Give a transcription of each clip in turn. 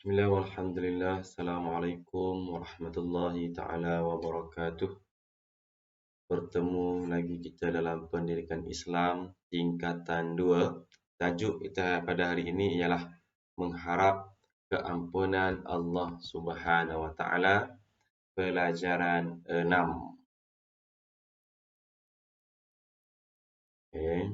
Bismillah walhamdulillah. Assalamualaikum warahmatullahi ta'ala wabarakatuh. Bertemu lagi kita dalam pendidikan Islam tingkatan 2. Tajuk kita pada hari ini ialah mengharap keampunan Allah Subhanahu wa taala, pelajaran 6. Okey.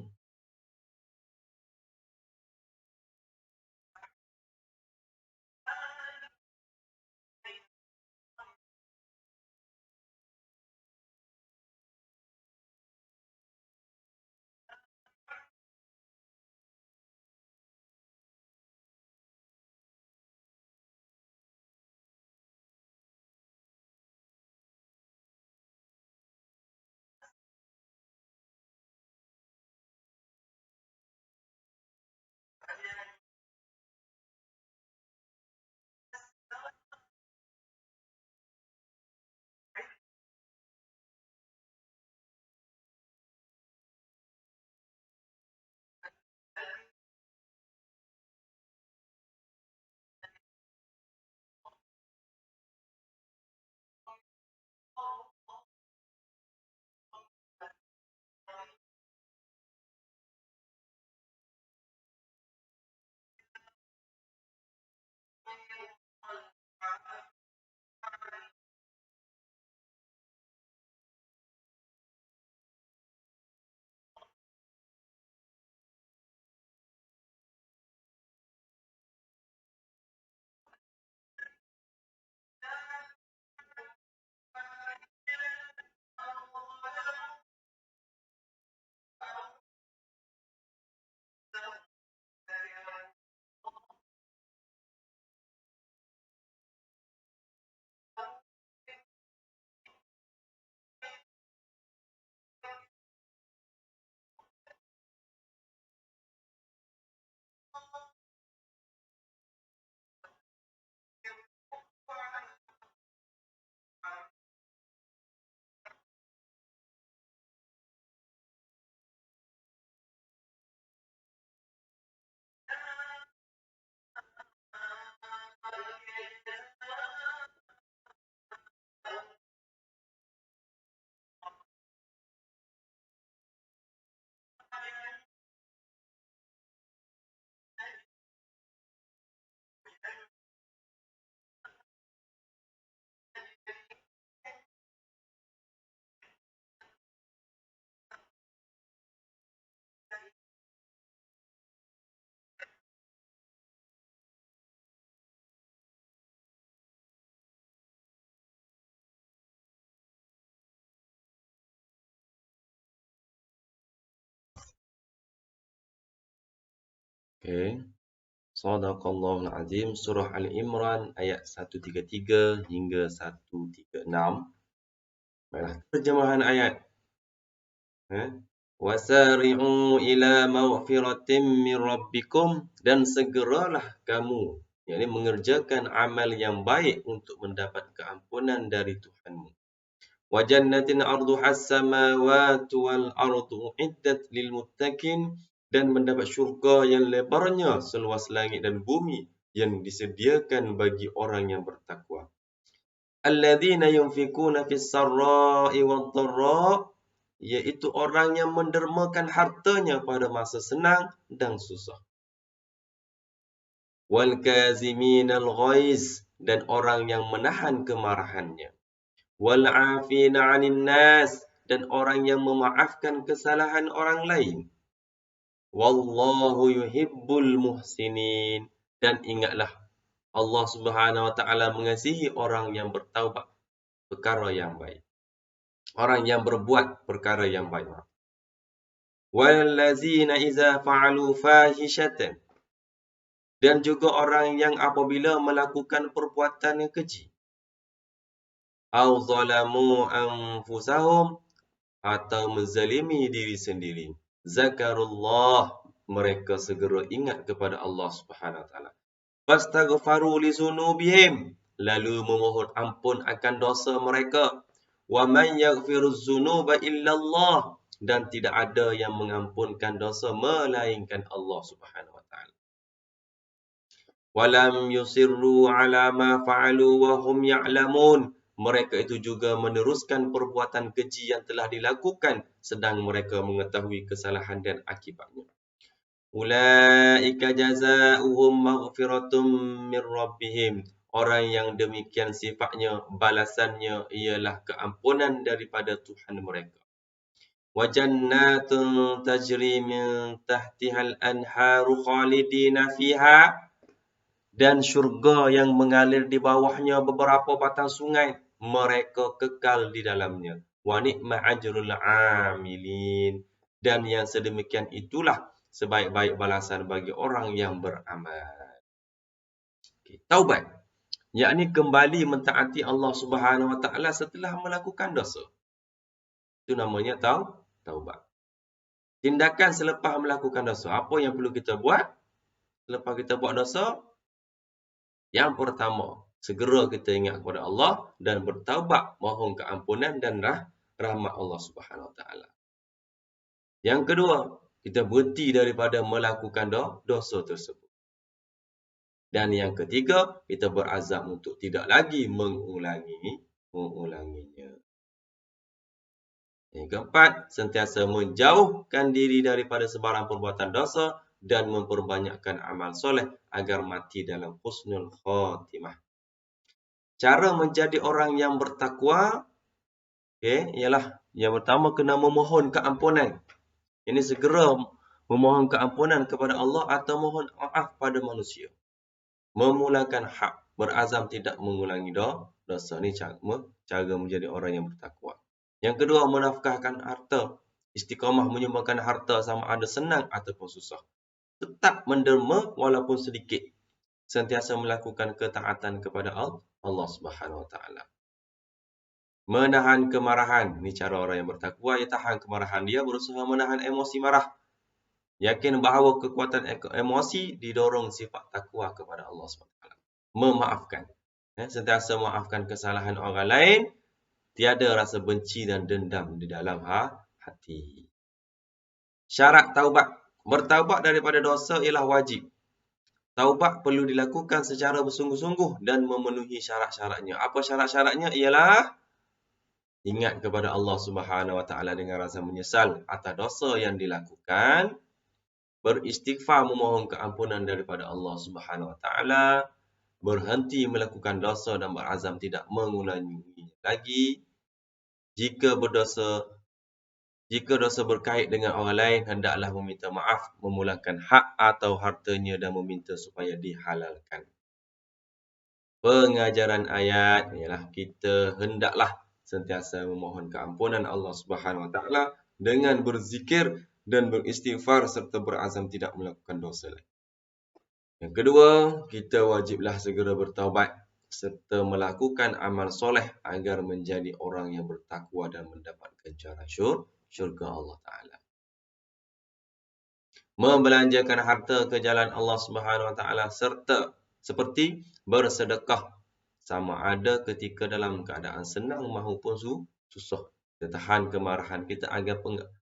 Okey. Shadaqallahul Azim, surah Al-Imran ayat 133 hingga 136. Baiklah, terjemahan ayat. Wasari'u ila maghfiratin min rabbikum, dan segeralah kamu, yakni mengerjakan amal yang baik untuk mendapat keampunan dari Tuhanmu. Wa jannatin arduhas samawati wal ardu uiddat lil muttaqin, dan mendapat syurga yang lebarnya seluas langit dan bumi yang disediakan bagi orang yang bertakwa. Alladzina yunfikuna fis sarra'i wad dharra, iaitu orang yang mendermakan hartanya pada masa senang dan susah. Wal kaziminal ghaiz, dan orang yang menahan kemarahannya. Wal 'afina 'anil nas, dan orang yang memaafkan kesalahan orang lain. Wallahu yuhibbul muhsinin, dan ingatlah Allah Subhanahu wa taala mengasihi orang yang bertaubat perkara yang baik. Orang yang berbuat perkara yang baik. Wallazina iza fa'alu fahishatan, dan juga orang yang apabila melakukan perbuatan yang keji. Au zalamu anfusahum, atau menzalimi diri sendiri. Zakarullah, mereka segera ingat kepada Allah Subhanahu wa taala. Fastaghfaru li dzunubihim, lalu memohon ampun akan dosa mereka. Wa man yaghfiruz dzunuba illallah, dan tidak ada yang mengampunkan dosa melainkan Allah Subhanahu wa taala. Walam yusirru ala ma fa'alu wa hum ya'lamun. Mereka itu juga meneruskan perbuatan keji yang telah dilakukan sedang mereka mengetahui kesalahan dan akibatnya. Ulaika jazaohum maghfiratum min rabbihim. Orang yang demikian sifatnya, balasannya ialah keampunan daripada Tuhan mereka. Wa jannatun tajri min tahtihal anharu khalidina fiha. Dan syurga yang mengalir di bawahnya beberapa batang sungai. Mereka kekal di dalamnya. Wa ni'ma ajrul amilin. Dan yang sedemikian itulah sebaik-baik balasan bagi orang yang beramal. Okay. Taubat, yakni kembali mentaati Allah Subhanahu Wa Taala setelah melakukan dosa. Itu namanya taubat. Tindakan selepas melakukan dosa. Apa yang perlu kita buat? Selepas kita buat dosa, yang pertama, segera kita ingat kepada Allah dan bertaubat, mohon keampunan dan rahmat Allah Subhanahu Wa Taala. Yang kedua, kita berhenti daripada melakukan dosa tersebut. Dan yang ketiga, kita berazam untuk tidak lagi mengulanginya. Yang keempat, sentiasa menjauhkan diri daripada sebarang perbuatan dosa dan memperbanyakkan amal soleh agar mati dalam husnul khatimah. Cara menjadi orang yang bertakwa, ialah yang pertama kena memohon keampunan. Ini segera memohon keampunan kepada Allah atau mohon maaf pada manusia. Memulakan hak, berazam tidak mengulangi dosa. Ini cara menjadi orang yang bertakwa. Yang kedua, menafkahkan harta. Istiqamah menyumbangkan harta sama ada senang ataupun susah. Tetap menderma walaupun sedikit. Sentiasa melakukan ketaatan kepada Allah Subhanahu Wa Taala. Menahan kemarahan. Ini cara orang yang bertakwa. Ia tahan kemarahan dia, berusaha menahan emosi marah. Yakin bahawa kekuatan emosi didorong sifat takwa kepada Allah SWT. Memaafkan. Sentiasa memaafkan kesalahan orang lain. Tiada rasa benci dan dendam di dalam hati. Syarat taubat. Bertaubat daripada dosa ialah wajib. Taubat perlu dilakukan secara bersungguh-sungguh dan memenuhi syarat-syaratnya. Apa syarat-syaratnya? Ialah ingat kepada Allah Subhanahu Wa Taala dengan rasa menyesal atas dosa yang dilakukan. Beristighfar memohon keampunan daripada Allah Subhanahu Wa Taala, berhenti melakukan dosa dan berazam tidak mengulanginya lagi. Jika dosa berkait dengan orang lain, hendaklah meminta maaf, memulangkan hak atau hartanya dan meminta supaya dihalalkan. Pengajaran ayat ialah kita hendaklah sentiasa memohon keampunan Allah Subhanahu Wa Taala dengan berzikir dan beristighfar serta berazam tidak melakukan dosa lagi. Yang kedua, kita wajiblah segera bertaubat serta melakukan amal soleh agar menjadi orang yang bertakwa dan mendapat ganjaran syurga Allah Ta'ala. Membelanjakan harta ke jalan Allah Subhanahu Wa Taala serta seperti bersedekah sama ada ketika dalam keadaan senang maupun susah. Kita tahan kemarahan kita agar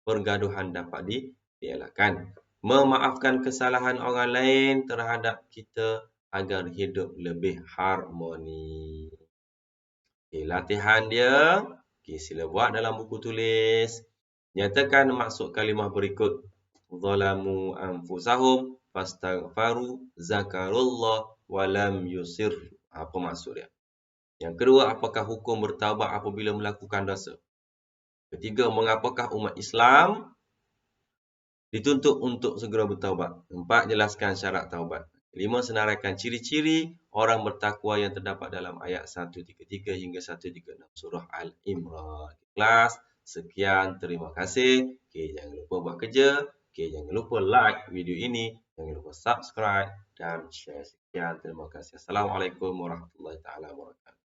pergaduhan dapat dielakkan. Memaafkan kesalahan orang lain terhadap kita agar hidup lebih harmoni. Latihan dia, sila buat dalam buku tulis. Nyatakan maksud kalimah berikut. Zalamu anfusahum fastaghfaru zakarullah walam yusir. Apa maksud dia? Yang kedua, apakah hukum bertaubat apabila melakukan dosa? Ketiga, mengapakah umat Islam dituntut untuk segera bertaubat? 4, jelaskan syarat taubat. 5, senaraikan ciri-ciri orang bertakwa yang terdapat dalam ayat 133 hingga 136 surah Al-Imran. Kelas, sekian, terima kasih. Jangan lupa buat kerja. Jangan lupa like video ini. Jangan lupa subscribe dan share. Sekian, terima kasih. Assalamualaikum warahmatullahi wabarakatuh.